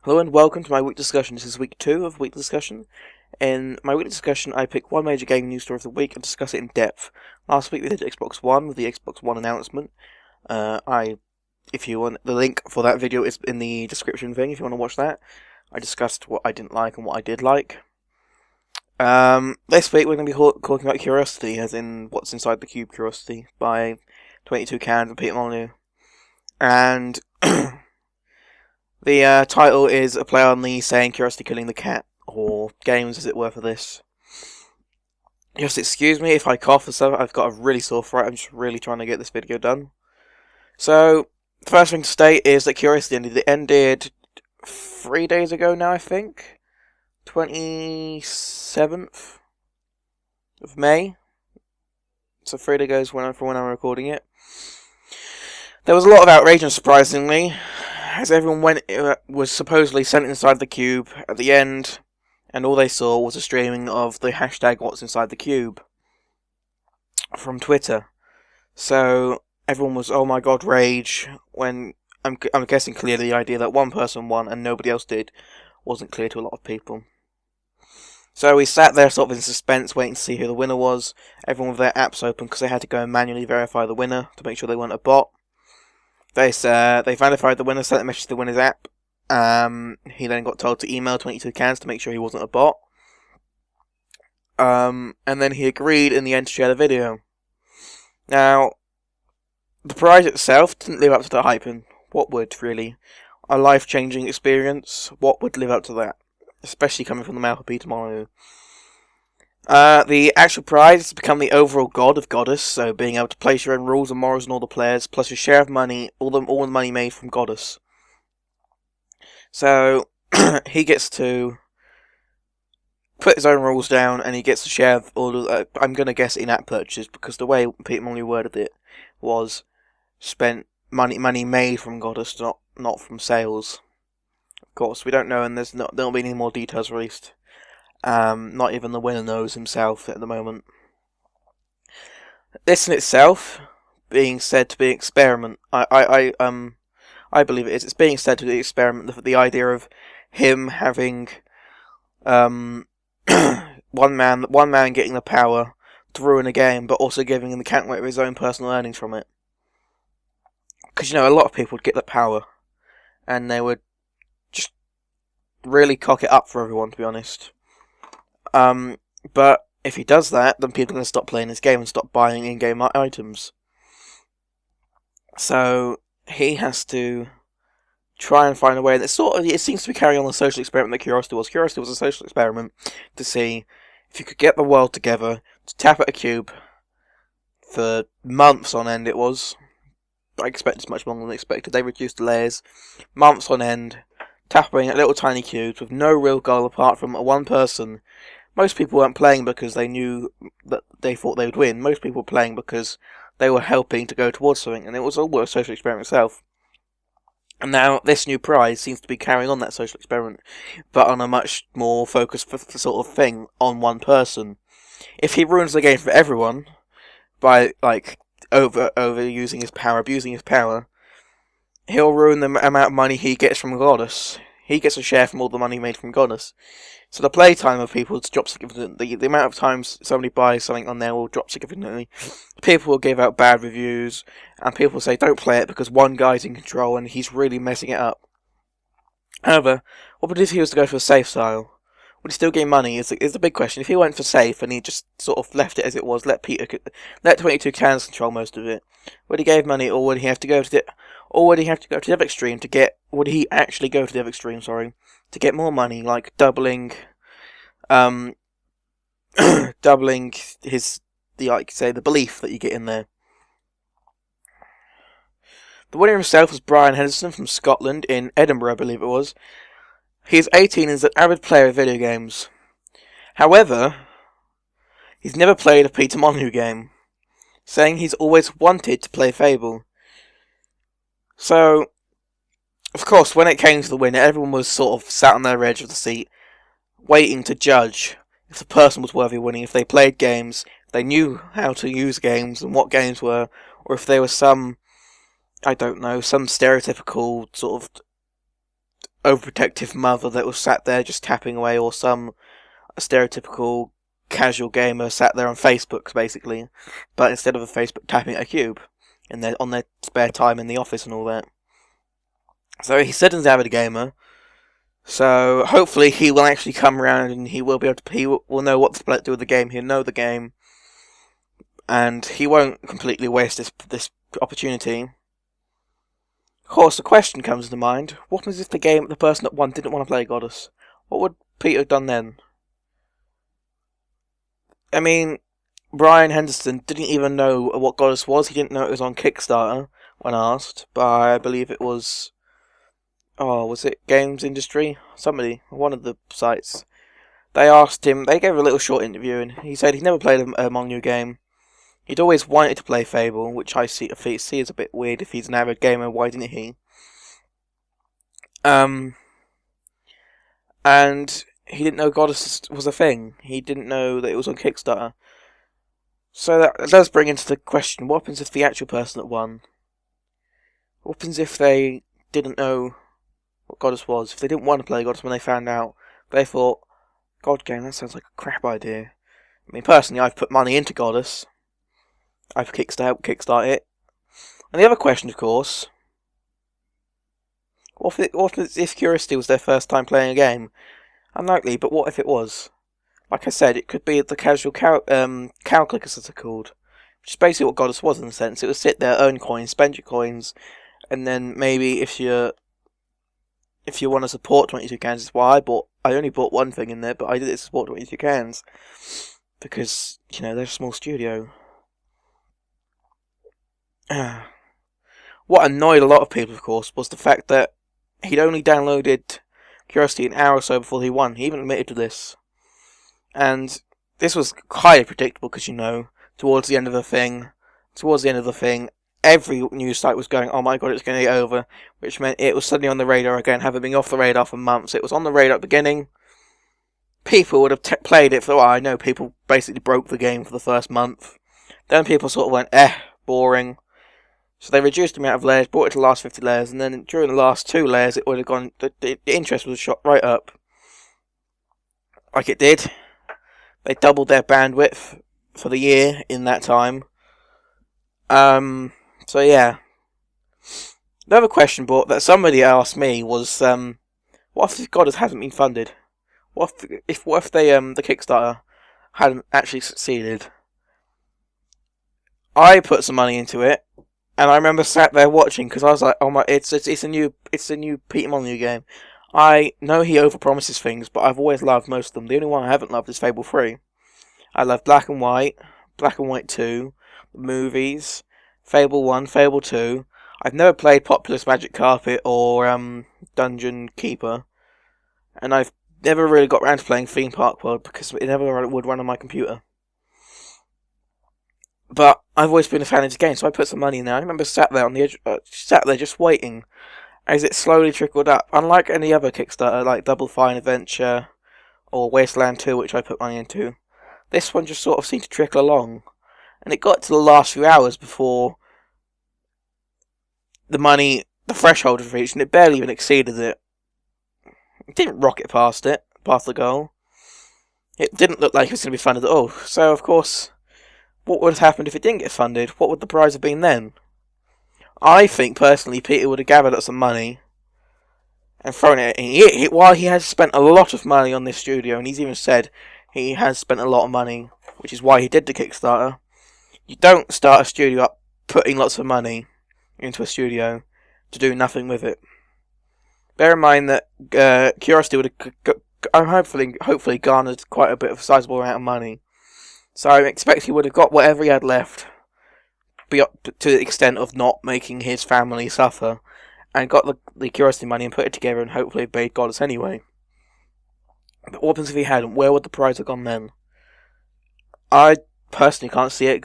Hello and welcome to my weekly discussion. This is week 2 of weekly discussion. In my weekly discussion, I pick one major gaming news story of the week and discuss it in depth. Last week we did Xbox One with the Xbox One announcement. If you want, the link for that video is in the description thing. If you want to watch that, I discussed what I didn't like and what I did like. This week we're going to be talking about Curiosity, as in what's inside the cube. Curiosity by 22 Cans and Peter Molyneux, and the title is a play on the saying Curiosity killing the cat, or games as it were for this. Just excuse me if I cough or something, I've got a really sore throat, I'm just really trying to get this video done. So, the first thing to state is that Curiosity ended 3 days ago now, I think. 27th of May. So 3 days from when I'm recording it. There was a lot of outrage, unsurprisingly, as everyone was supposedly sent inside the cube at the end, and all they saw was a streaming of the hashtag what's inside the cube from Twitter. So everyone was, oh my god, rage, when I'm guessing clearly the idea that one person won and nobody else did wasn't clear to a lot of people. So we sat there sort of in suspense, waiting to see who the winner was. Everyone with their apps open because they had to go and manually verify the winner to make sure they weren't a bot. They verified the winner, sent a message to the winner's app. He then got told to email 22 Cans to make sure he wasn't a bot. And then he agreed in the end to share the video. Now, the prize itself didn't live up to the hype, and what would, really? A life-changing experience, what would live up to that? Especially coming from the mouth of Peter Molyneux. The actual prize is to become the overall god of Godus, so being able to place your own rules and morals on all the players, plus your share of money, all the money made from Godus. So, he gets to put his own rules down, and he gets to share all of, I'm going to guess in-app purchases, because the way Peter Molyneux worded it was spent money made from Godus, not from sales. Of course, we don't know, and there'll be any more details released. Not even the winner knows himself at the moment. This in itself, being said to be an experiment, I believe it is. It's being said to be an experiment. The idea of him having one man getting the power to ruin a game, but also giving him the counterweight of his own personal earnings from it. Because a lot of people would get the power, and they would just really cock it up for everyone, to be honest. But if he does that, then people are going to stop playing this game and stop buying in-game items. So he has to try and find a way that it seems to be carrying on the social experiment that Curiosity was. Curiosity was a social experiment to see if you could get the world together to tap at a cube for months on end. It was. I expect it's much longer than expected. They reduced the layers months on end, tapping at little tiny cubes with no real goal apart from one person. Most people weren't playing because they knew that they thought they would win. Most people were playing because they were helping to go towards something, and it was all a social experiment itself. And now this new prize seems to be carrying on that social experiment, but on a much more focused sort of thing on one person. If he ruins the game for everyone by overusing his power, abusing his power, he'll ruin the amount of money he gets from Godus. He gets a share from all the money made from Godus. So the playtime of people drops significantly. The amount of times somebody buys something on there will drop significantly. People will give out bad reviews, and people will say don't play it because one guy's in control and he's really messing it up. However, what would if he was to go for a safe style? Would he still gain money? Is the big question. If he went for safe and he just sort of left it as it was, let 22 Cans control most of it, would he give money, or would he have to go to the other extreme to get? Would he actually go to the other extreme? Sorry, to get more money, like doubling the belief that you get in there. The winner himself was Bryan Henderson from Scotland in Edinburgh, I believe it was. He is 18 and is an avid player of video games. However, he's never played a Peter Molyneux game, saying he's always wanted to play Fable. So, of course, when it came to the winner, everyone was sort of sat on their edge of the seat, waiting to judge if the person was worthy of winning, if they played games, if they knew how to use games and what games were, or if there was some, I don't know, some stereotypical sort of overprotective mother that was sat there just tapping away, or some stereotypical casual gamer sat there on Facebook, basically, but instead of a Facebook, tapping a cube on their spare time in the office and all that. So he said he's an avid gamer. So hopefully he will actually come around and he will be able to. He will know what to do with the game. He'll know the game, and he won't completely waste this opportunity. Of course, the question comes to mind: what happens if the person that won didn't want to play Godus? What would Peter have done then? I mean, Bryan Henderson didn't even know what Godus was. He didn't know it was on Kickstarter when asked, but I believe it was. Oh, was it Games Industry? Somebody, one of the sites. They asked him. They gave a little short interview, and he said he'd never played a Molyneux game. He'd always wanted to play Fable, which I see as a bit weird. If he's an avid gamer, why didn't he? And he didn't know Godus was a thing. He didn't know that it was on Kickstarter. So that does bring into the question: what happens if the actual person that won? What happens if they didn't know what Godus was? If they didn't want to play Godus when they found out, they thought, God game, that sounds like a crap idea. I mean, personally, I've put money into Godus. I've kickstart it. And the other question, of course, what if Curiosity was their first time playing a game? Unlikely, but what if it was? Like I said, it could be the casual cow clickers, as they're called, which is basically what Godus was in a sense. It would sit there, earn coins, spend your coins, and then maybe if you want to support 22 Cans, is why I only bought one thing in there, but I did it to support 22 Cans because they're a small studio. What annoyed a lot of people, of course, was the fact that he'd only downloaded Curiosity an hour or so before he won. He even admitted to this. And this was highly predictable because, towards the end of the thing, every news site was going, oh my god, it's going to get over, which meant it was suddenly on the radar again, having been off the radar for months. It was on the radar at the beginning. People would have played it for, I know, people basically broke the game for the first month. Then people sort of went, boring. So they reduced the amount of layers, brought it to the last 50 layers, and then during the last 2 layers, it would have gone, the interest was shot right up. Like it did. They doubled their bandwidth for the year in that time. So yeah. Another question that somebody asked me was, what if Godus hasn't been funded? What if the Kickstarter hadn't actually succeeded? I put some money into it, and I remember sat there watching because I was like, "Oh my! It's a new Peter Molyneux game." I know he overpromises things, but I've always loved most of them. The only one I haven't loved is Fable 3. I love Black and White 2, the movies, Fable 1, Fable 2. I've never played Populous Magic Carpet or Dungeon Keeper, and I've never really got around to playing Theme Park World because it never would run on my computer. But I've always been a fan of this game, so I put some money in there. I remember sat there on the edge, just waiting as it slowly trickled up. Unlike any other Kickstarter, like Double Fine Adventure or Wasteland 2, which I put money into, this one just sort of seemed to trickle along. And it got to the last few hours before the threshold was reached, and it barely even exceeded it. It didn't rocket past the goal. It didn't look like it was going to be funded at all. So, of course, what would have happened if it didn't get funded? What would the prize have been then? I think, personally, Peter would have gathered up some money and thrown it in. While he has spent a lot of money on this studio, and he's even said he has spent a lot of money, which is why he did the Kickstarter. You don't start a studio up putting lots of money into a studio to do nothing with it. Bear in mind that Curiosity would have hopefully garnered quite a bit of a sizable amount of money. So I expect he would have got whatever he had left, to the extent of not making his family suffer, and got the Curiosity money and put it together and hopefully made Godus anyway. But what happens if he hadn't? Where would the prize have gone then? I personally can't see it.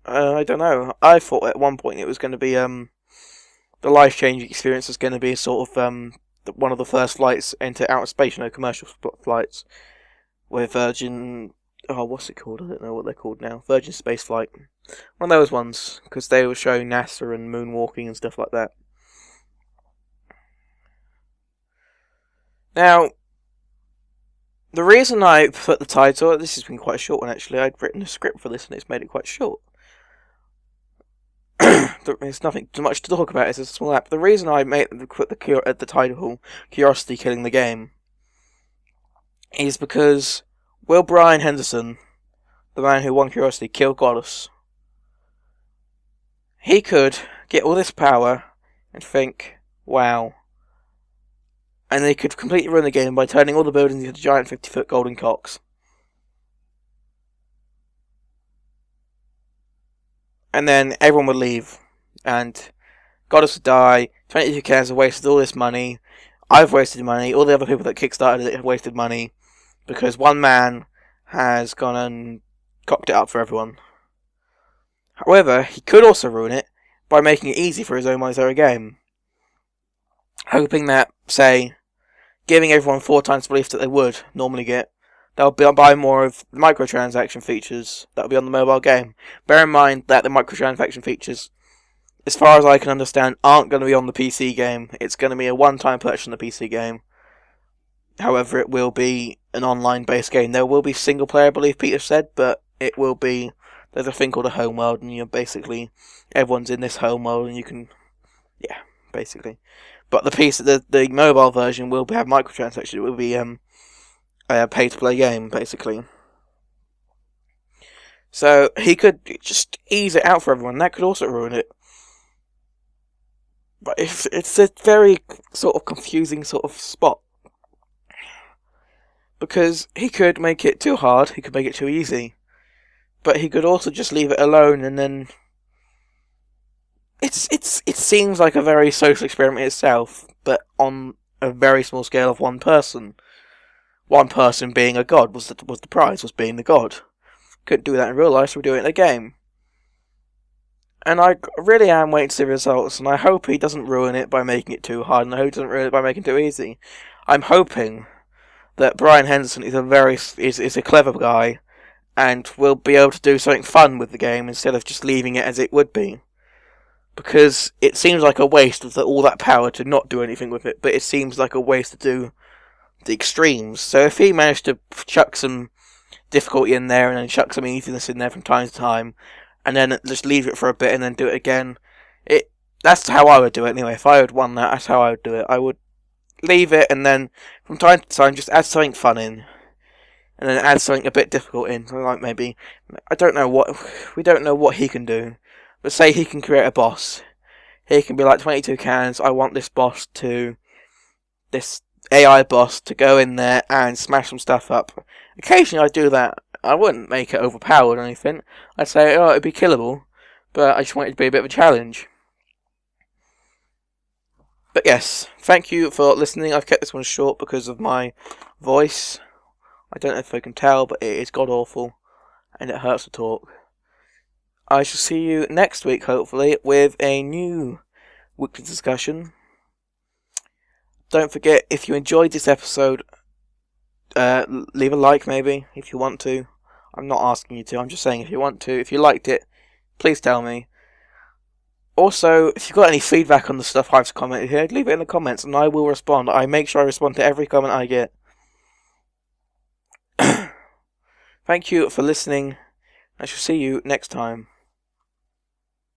I don't know. I thought at one point it was going to be the life-changing experience was going to be sort of one of the first flights into outer space, commercial flights with Virgin. Oh, what's it called? I don't know what they're called now. Virgin Space Flight. One of those ones, because they were showing NASA and moonwalking and stuff like that. Now, the reason I put the title, this has been quite a short one actually, I'd written a script for this and it's made it quite short. There's nothing too much to talk about, it's a small app. The reason I put the title, Curiosity Killing the Game, is because will Bryan Henderson, the man who won Curiosity, kill Godus? He could get all this power and think, wow. And they could completely ruin the game by turning all the buildings into giant 50-foot golden cocks. And then everyone would leave. And Godus would die. 22 cans have wasted all this money. I've wasted money. All the other people that kickstarted it have wasted money. Because one man has gone and cocked it up for everyone. However, he could also ruin it by making it easy for his own monetary game. Hoping that, say, giving everyone 4 times the belief that they would normally get, they'll buy more of the microtransaction features that will be on the mobile game. Bear in mind that the microtransaction features, as far as I can understand, aren't going to be on the PC game. It's going to be a one-time purchase on the PC game. However, it will be an online-based game. There will be single-player, I believe Peter said, but it will be... There's a thing called a home world, and you're basically... Everyone's in this home world, and you can... Yeah, basically. But the mobile version will have microtransactions. It will be a pay-to-play game, basically. So he could just ease it out for everyone. That could also ruin it. But it's a very sort of confusing sort of spot. Because he could make it too hard, he could make it too easy. But he could also just leave it alone and then... It seems like a very social experiment itself, but on a very small scale of one person. One person being a god was the prize, was being the god. Couldn't do that in real life, so we're doing it in a game. And I really am waiting to see the results, and I hope he doesn't ruin it by making it too hard, and I hope he doesn't ruin it by making it too easy. I'm hoping that Bryan Henderson is a clever guy, and will be able to do something fun with the game instead of just leaving it as it would be. Because it seems like a waste of all that power to not do anything with it, but it seems like a waste to do the extremes. So if he managed to chuck some difficulty in there and then chuck some easiness in there from time to time, and then just leave it for a bit and then do it again, that's how I would do it anyway. If I had won that, that's how I would do it. I would leave it and then from time to time just add something fun in. And then add something a bit difficult in. Like maybe, we don't know what he can do. But say he can create a boss. He can be like 22 cans, I want this AI boss to go in there and smash some stuff up. Occasionally I'd do that. I wouldn't make it overpowered or anything. I'd say, oh, it'd be killable. But I just want it to be a bit of a challenge. But yes, thank you for listening. I've kept this one short because of my voice. I don't know if I can tell, but it is god-awful. And it hurts to talk. I shall see you next week, hopefully, with a new weekly discussion. Don't forget, if you enjoyed this episode, leave a like, maybe, if you want to. I'm not asking you to, I'm just saying if you want to. If you liked it, please tell me. Also, if you've got any feedback on the stuff I've commented here, leave it in the comments, and I will respond. I make sure I respond to every comment I get. Thank you for listening. I shall see you next time.